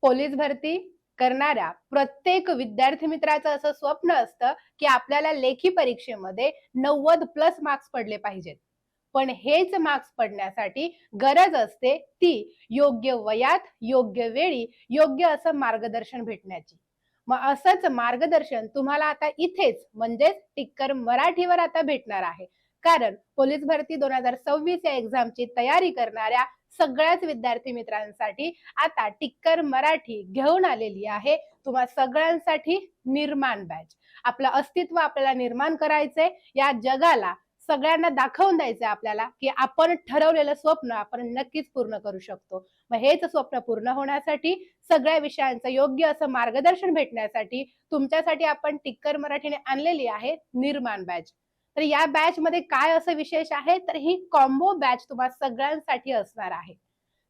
Police भरती करणाऱ्या प्रत्येक विद्यार्थी मित्राचं असं स्वप्न असतं की आपल्याला लेखी परीक्षेमध्ये 90+ मार्क्स पडले पाहिजेत. पण हेच मार्क्स पडण्यासाठी गरज असते ती योग्य वयात, योग्य वेळी, योग्य असं मार्गदर्शन भेटण्याची. मग असंच मार्गदर्शन तुम्हाला आता इथेच म्हणजेच टिक्कर मराठीवर आता भेटणार आहे. कारण पोलीस भरती 2026 या एक्झामची तयारी करणाऱ्या सगळ्याच विद्यार्थी मित्रांसाठी आता टिक्कर मराठी घेऊन आलेली आहे तुम्हा सगळ्यांसाठी निर्माण बॅच. आपलं अस्तित्व आपल्याला निर्माण करायचंय या जगाला, सगळ्यांना दाखवून द्यायचंय आपल्याला की आपण ठरवलेलं स्वप्न आपण नक्कीच पूर्ण करू शकतो. मग हेच स्वप्न पूर्ण होण्यासाठी सगळ्या विषयांचं योग्य असं मार्गदर्शन भेटण्यासाठी तुमच्यासाठी आपण टिक्कर मराठीने आणलेली आहे निर्माण बॅच. तर या बॅच मध्ये काय असं विशेष आहे, तर ही कॉम्बो बॅच तुम्हाला सगळ्यांसाठी असणार आहे.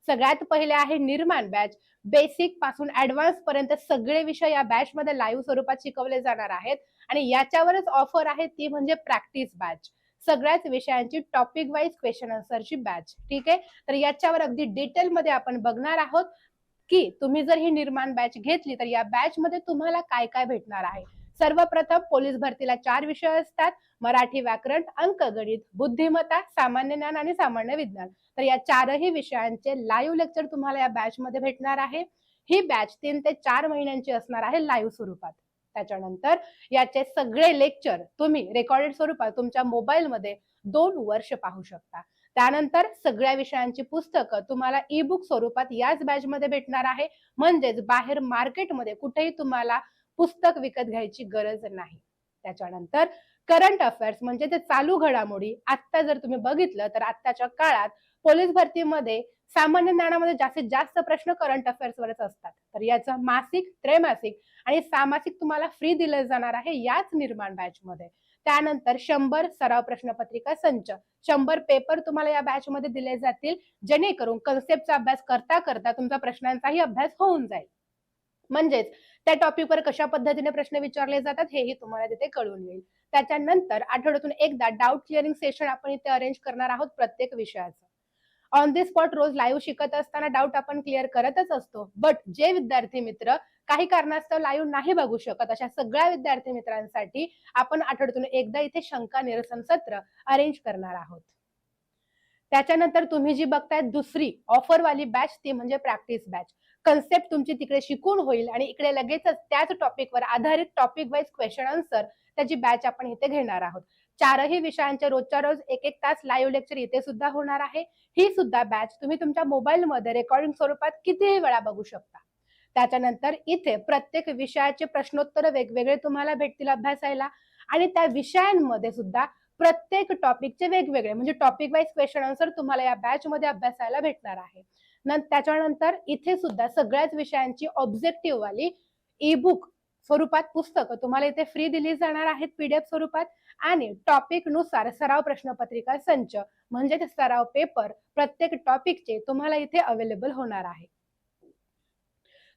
सगळ्यात पहिले आहे निर्माण बॅच. बेसिक पासून ऍडव्हान्स पर्यंत सगळे विषय या बॅच मध्ये लाईव्ह स्वरूपात शिकवले जाणार आहेत आणि याच्यावरच ऑफर आहे ती म्हणजे प्रॅक्टिस बॅच. सगळ्याच विषयांची टॉपिक वाईज क्वेश्चन आन्सरची बॅच. ठीक आहे, तर याच्यावर अगदी डिटेल मध्ये आपण बघणार आहोत की तुम्ही जर ही निर्माण बॅच घेतली तर या बॅच मध्ये तुम्हाला काय काय भेटणार आहे. सर्वप्रथम पोलीस भरतीला 4 विषय असतात: मराठी, व्याकरण, अंकगणित, बुद्धिमत्ता, सामान्य ज्ञान आणि सामान्य विज्ञान. तर या 4ही विषयांचे लाईव्ह लेक्चर तुम्हाला या बॅच मध्ये भेटणार आहे. ही बॅच 3 ते 4 महिन्यांची असणार आहे लाईव्ह स्वरूपात. त्याच्यानंतर याचे सगळे लेक्चर तुम्ही रेकॉर्डेड स्वरूपात तुमच्या मोबाईल मध्ये 2 वर्ष पाहू शकता. त्यानंतर सगळ्या विषयांची पुस्तकं तुम्हाला ई बुक स्वरूपात याच बॅच मध्ये भेटणार आहे. म्हणजेच बाहेर मार्केटमध्ये कुठेही तुम्हाला पुस्तक विकत घ्यायची गरज नाही. त्याच्यानंतर करंट अफेअर्स म्हणजे ते चालू घडामोडी. आता जर तुम्ही बघितलं तर आत्ताच्या काळात पोलीस भरतीमध्ये सामान्य ज्ञानामध्ये जास्तीत जास्त प्रश्न करंट अफेअर्स वरच असतात. तर याचं मासिक, त्रैमासिक आणि सामासिक तुम्हाला फ्री दिलं जाणार आहे याच निर्माण बॅच मध्ये. त्यानंतर 100 सराव प्रश्नपत्रिका संच, 100 पेपर तुम्हाला या बॅच मध्ये दिले जातील, जेणेकरून कन्सेप्टचा अभ्यास करता करता तुमचा प्रश्नांचाही अभ्यास होऊन जाईल. म्हणजेच त्या टॉपिकवर कशा पद्धतीने प्रश्न विचारले जातात हेही तुम्हाला तिथे कळून येईल. त्याच्यानंतर आठवड्यातून एकदा डाऊट क्लिअरिंग सेशन आपण इथे अरेंज करणार आहोत प्रत्येक विषयाचं. ऑन द स्पॉट रोज लाईव्ह शिकत असताना डाऊट आपण क्लिअर करतच असतो. बट जे विद्यार्थी मित्र काही कारणास्तव लाईव्ह नाही बघू शकत अशा सगळ्या विद्यार्थी मित्रांसाठी आपण आठवड्यातून एकदा इथे शंका निरसन सत्र अरेंज करणार आहोत. त्याच्यानंतर तुम्ही जी बघताय दुसरी ऑफरवाली बॅच ती म्हणजे प्रॅक्टिस बॅच. कन्सेप्ट तुमची तिकडे शिकून होईल आणि इकडे लगेचच त्याच टॉपिकवर आधारित टॉपिक वाईज क्वेश्चन आन्सर त्याची बॅच आपण इथे घेणार आहोत. 4ही विषयांचे रोजच्या रोज 1-1 तास लाईव्ह लेक्चर इथे सुद्धा होणार आहे. ही सुद्धा बॅच तुम्ही तुमच्या मोबाईल मध्ये रेकॉर्डिंग स्वरूपात कितीही वेळा बघू शकता. त्याच्यानंतर इथे प्रत्येक विषयाचे प्रश्नोत्तर वेगवेगळे तुम्हाला भेटतील अभ्यासायला आणि त्या विषयांमध्ये सुद्धा प्रत्येक टॉपिकचे वेगवेगळे म्हणजे टॉपिक वाईज क्वेश्चन आन्सर तुम्हाला या बॅच मध्ये अभ्यासायला भेटणार आहे. त्याच्यानंतर इथे सुद्धा सगळ्याच विषयांची ऑब्जेक्टिव्ह वाली ई बुक स्वरूपात पुस्तकं तुम्हाला इथे फ्री दिली जाणार आहेत पीडीएफ स्वरूपात आणि टॉपिक नुसार सराव प्रश्नपत्रिका संच म्हणजे सराव पेपर प्रत्येक टॉपिकचे तुम्हाला इथे अवेलेबल होणार आहे.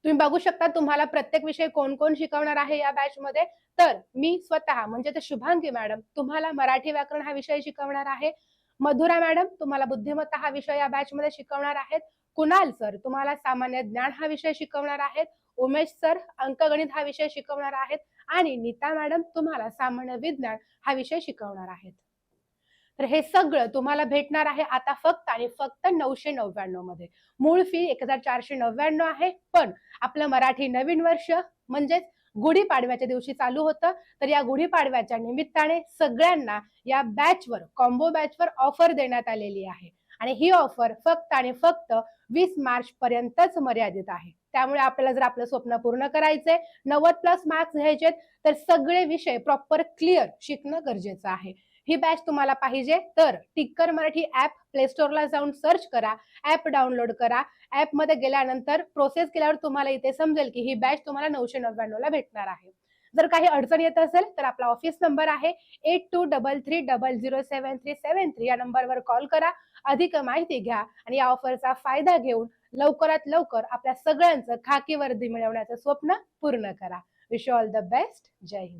तुम्ही बघू शकता तुम्हाला प्रत्येक विषय कोण कोण शिकवणार आहे या बॅच मध्ये. तर मी स्वतः म्हणजे ते शुभांगी मॅडम तुम्हाला मराठी व्याकरण हा विषय शिकवणार आहे. मधुरा मॅडम तुम्हाला बुद्धिमत्ता हा विषय या बॅच मध्ये शिकवणार आहेत. कुणाल सर तुम्हाला सामान्य ज्ञान हा विषय शिकवणार आहेत. उमेश सर अंकगणित हा विषय शिकवणार आहेत आणि नीता मॅडम तुम्हाला सामान्य विज्ञान हा विषय शिकवणार आहेत. तर हे सगळं तुम्हाला भेटणार आहे आता फक्त आणि फक्त 999 मध्ये. मूळ फी 1499 आहे. पण आपलं मराठी नवीन वर्ष म्हणजेच गुढीपाडव्याच्या दिवशी चालू होतं. तर या गुढीपाडव्याच्या निमित्ताने सगळ्यांना या बॅचवर कॉम्बो बॅचवर ऑफर देण्यात आलेली आहे आणि ही ऑफर फक्त आणि फक्त 20 मार्च पर्यंतच मर्यादित आहे. त्यामुळे आपल्याला जर आपलं स्वप्न पूर्ण करायचंय 90+ मार्क्स घ्यायचेत तर सगळे विषय प्रॉपर क्लिअर शिकणं गरजेचं आहे. ही बॅच तुम्हाला पाहिजे तर टिक्कर मराठी ऍप प्ले स्टोअरला जाऊन सर्च करा, ऍप डाउनलोड करा. ऍप मध्ये गेल्यानंतर प्रोसेस केल्यावर तुम्हाला इथे समजेल की ही बॅच तुम्हाला 999 ला भेटणार आहे. जर काही अडचण येत असेल तर आपला ऑफिस नंबर आहे 8233007373 या नंबरवर कॉल करा, अधिक माहिती घ्या आणि या ऑफरचा फायदा घेऊन लवकरात लवकर आपल्या सगळ्यांचं खाकी वर्दी मिळवण्याचं स्वप्न पूर्ण करा. Wish you all the best. जय हिंद.